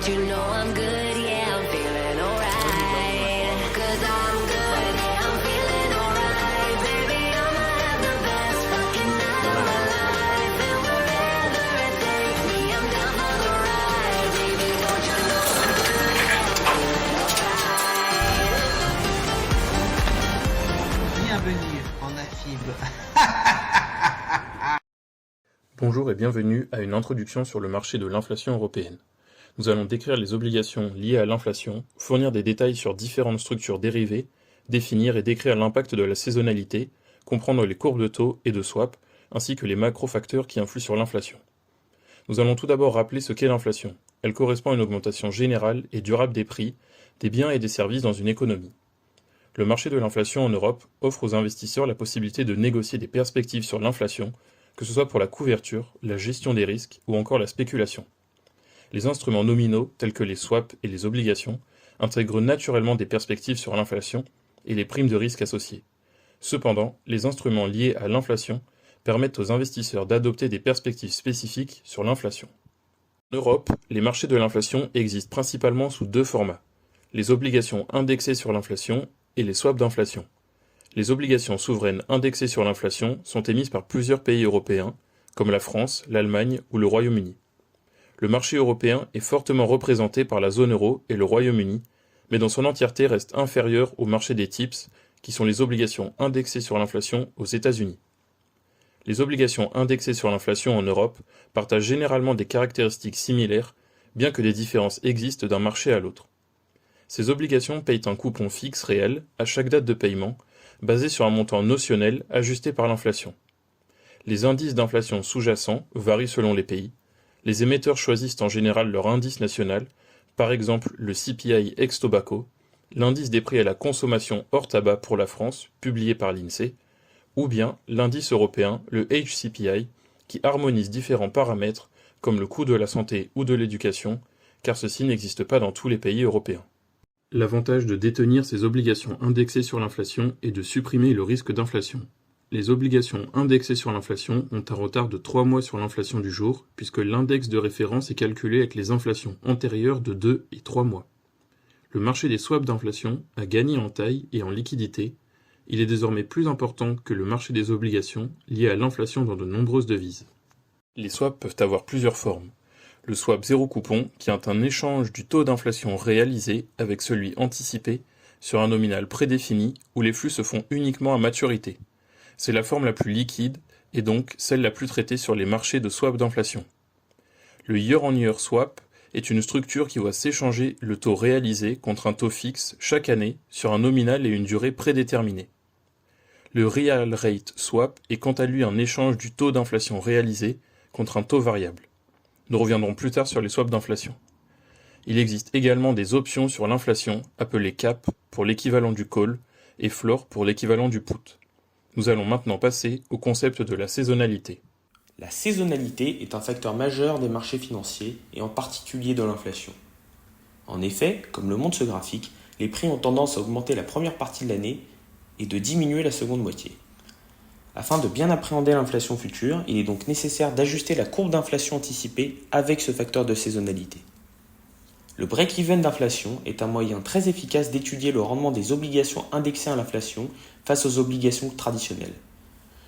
Don't you know I'm good? Yeah, I'm feeling alright. 'Cause I'm good, yeah, I'm feeling alright. Baby, I'ma have the best fucking night of my life. And wherever it takes me, I'm down for the ride. Baby, don't you know I'm good? Yeah, I'm feeling alright. Bienvenue en AFib. Bonjour et bienvenue à une introduction sur le marché de l'inflation européenne. Nous allons décrire les obligations liées à l'inflation, fournir des détails sur différentes structures dérivées, définir et décrire l'impact de la saisonnalité, comprendre les courbes de taux et de swap, ainsi que les macro-facteurs qui influent sur l'inflation. Nous allons tout d'abord rappeler ce qu'est l'inflation. Elle correspond à une augmentation générale et durable des prix, des biens et des services dans une économie. Le marché de l'inflation en Europe offre aux investisseurs la possibilité de négocier des perspectives sur l'inflation, que ce soit pour la couverture, la gestion des risques ou encore la spéculation. Les instruments nominaux, tels que les swaps et les obligations, intègrent naturellement des perspectives sur l'inflation et les primes de risque associées. Cependant, les instruments liés à l'inflation permettent aux investisseurs d'adopter des perspectives spécifiques sur l'inflation. En Europe, les marchés de l'inflation existent principalement sous deux formats: les obligations indexées sur l'inflation et les swaps d'inflation. Les obligations souveraines indexées sur l'inflation sont émises par plusieurs pays européens, comme la France, l'Allemagne ou le Royaume-Uni. Le marché européen est fortement représenté par la zone euro et le Royaume-Uni, mais dans son entièreté reste inférieur au marché des TIPS, qui sont les obligations indexées sur l'inflation aux États-Unis. Les obligations indexées sur l'inflation en Europe partagent généralement des caractéristiques similaires, bien que des différences existent d'un marché à l'autre. Ces obligations payent un coupon fixe réel à chaque date de paiement, basé sur un montant notionnel ajusté par l'inflation. Les indices d'inflation sous-jacents varient selon les pays. Les émetteurs choisissent en général leur indice national, par exemple le CPI ex-tobacco, l'indice des prix à la consommation hors tabac pour la France, publié par l'INSEE, ou bien l'indice européen, le HCPI, qui harmonise différents paramètres comme le coût de la santé ou de l'éducation, car ceci n'existe pas dans tous les pays européens. L'avantage de détenir ces obligations indexées sur l'inflation est de supprimer le risque d'inflation. Les obligations indexées sur l'inflation ont un retard de 3 mois sur l'inflation du jour, puisque l'index de référence est calculé avec les inflations antérieures de 2 et 3 mois. Le marché des swaps d'inflation a gagné en taille et en liquidité. Il est désormais plus important que le marché des obligations lié à l'inflation dans de nombreuses devises. Les swaps peuvent avoir plusieurs formes. Le swap zéro coupon, qui est un échange du taux d'inflation réalisé avec celui anticipé sur un nominal prédéfini où les flux se font uniquement à maturité. C'est la forme la plus liquide et donc celle la plus traitée sur les marchés de swap d'inflation. Le year-on-year swap est une structure qui voit s'échanger le taux réalisé contre un taux fixe chaque année sur un nominal et une durée prédéterminée. Le real rate swap est quant à lui un échange du taux d'inflation réalisé contre un taux variable. Nous reviendrons plus tard sur les swaps d'inflation. Il existe également des options sur l'inflation, appelées cap pour l'équivalent du call et floor pour l'équivalent du put. Nous allons maintenant passer au concept de la saisonnalité. La saisonnalité est un facteur majeur des marchés financiers et en particulier de l'inflation. En effet, comme le montre ce graphique, les prix ont tendance à augmenter la première partie de l'année et de diminuer la seconde moitié. Afin de bien appréhender l'inflation future, il est donc nécessaire d'ajuster la courbe d'inflation anticipée avec ce facteur de saisonnalité. Le break-even d'inflation est un moyen très efficace d'étudier le rendement des obligations indexées à l'inflation face aux obligations traditionnelles.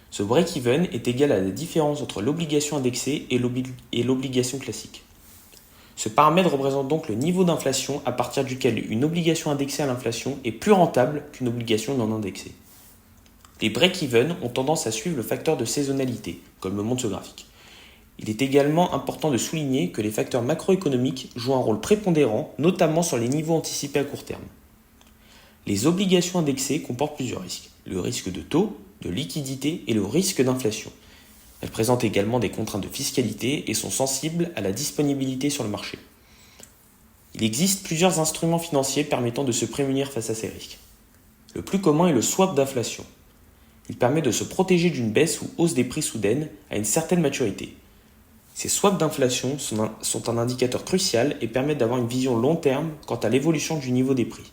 Ce break-even est égal à la différence entre l'obligation indexée et l'obligation classique. Ce paramètre représente donc le niveau d'inflation à partir duquel une obligation indexée à l'inflation est plus rentable qu'une obligation non indexée. Les break-even ont tendance à suivre le facteur de saisonnalité, comme le montre ce graphique. Il est également important de souligner que les facteurs macroéconomiques jouent un rôle prépondérant, notamment sur les niveaux anticipés à court terme. Les obligations indexées comportent plusieurs risques: le risque de taux, de liquidité et le risque d'inflation. Elles présentent également des contraintes de fiscalité et sont sensibles à la disponibilité sur le marché. Il existe plusieurs instruments financiers permettant de se prémunir face à ces risques. Le plus commun est le swap d'inflation. Il permet de se protéger d'une baisse ou hausse des prix soudaine à une certaine maturité. Ces swaps d'inflation sont un indicateur crucial et permettent d'avoir une vision long terme quant à l'évolution du niveau des prix.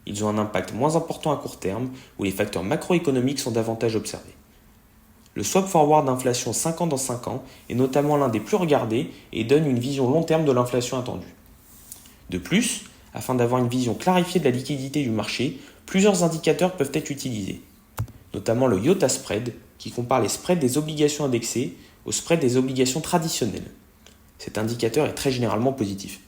Ils ont un impact moins important à court terme où les facteurs macroéconomiques sont davantage observés. Le swap forward d'inflation 5 ans dans 5 ans est notamment l'un des plus regardés et donne une vision long terme de l'inflation attendue. De plus, afin d'avoir une vision clarifiée de la liquidité du marché, plusieurs indicateurs peuvent être utilisés, notamment le IOTA spread, qui compare les spreads des obligations indexées aux spreads des obligations traditionnelles. Cet indicateur est très généralement positif.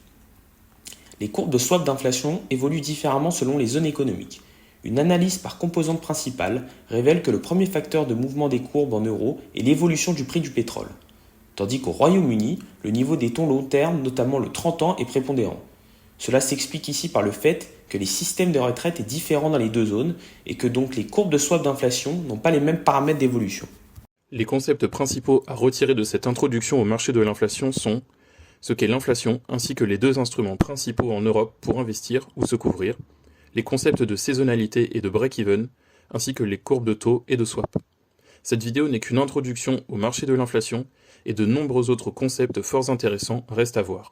Les courbes de swap d'inflation évoluent différemment selon les zones économiques. Une analyse par composante principale révèle que le premier facteur de mouvement des courbes en euros est l'évolution du prix du pétrole, tandis qu'au Royaume-Uni, le niveau des taux long terme, notamment le 30 ans, est prépondérant. Cela s'explique ici par le fait que les systèmes de retraite est différent dans les deux zones et que donc les courbes de swap d'inflation n'ont pas les mêmes paramètres d'évolution. Les concepts principaux à retirer de cette introduction au marché de l'inflation sont ce qu'est l'inflation ainsi que les deux instruments principaux en Europe pour investir ou se couvrir, les concepts de saisonnalité et de break-even, ainsi que les courbes de taux et de swap. Cette vidéo n'est qu'une introduction au marché de l'inflation et de nombreux autres concepts fort intéressants restent à voir.